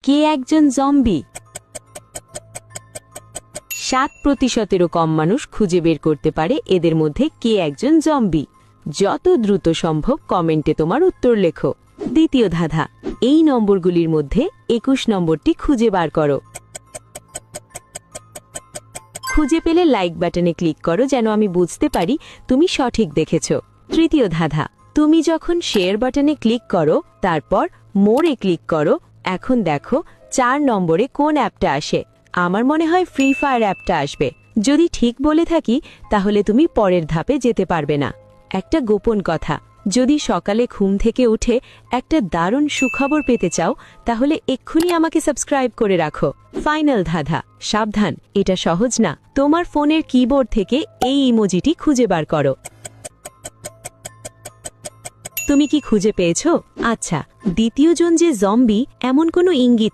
কে একজন জম্বি? 7%-এরও কম মানুষ খুঁজে বের করতে পারে এদের মধ্যে কে একজন জম্বি। যত দ্রুত সম্ভব কমেন্টে তোমার উত্তর লেখো। দ্বিতীয় ধাঁধা, এই নম্বরগুলির মধ্যে 21 নম্বরটি খুঁজে বার করো। খুঁজে পেলে লাইক বাটনে ক্লিক করো যেন আমি বুঝতে পারি তুমি সঠিক দেখেছ। তৃতীয় ধাঁধা, তুমি যখন শেয়ার বাটনে ক্লিক করো তারপর মোরে ক্লিক করো, এখন দেখো 4 নম্বরে কোন অ্যাপটা আসে। আমার মনে হয় ফ্রি ফায়ার অ্যাপটা আসবে। যদি ঠিক বলে থাকি তাহলে তুমি পরের ধাপে যেতে পারবে না। একটা গোপন কথা, যদি সকালে ঘুম থেকে উঠে একটা দারুণ সুখবর পেতে চাও তাহলে এক্ষুনি আমাকে সাবস্ক্রাইব করে রাখো। ফাইনাল ধাঁধা, সাবধান, এটা সহজ না। তোমার ফোনের কিবোর্ড থেকে এই ইমোজিটি খুঁজে বার করো। তুমি কি খুঁজে পেয়েছো? আচ্ছা, দ্বিতীয় জন যে জম্বি এমন কোনো ইঙ্গিত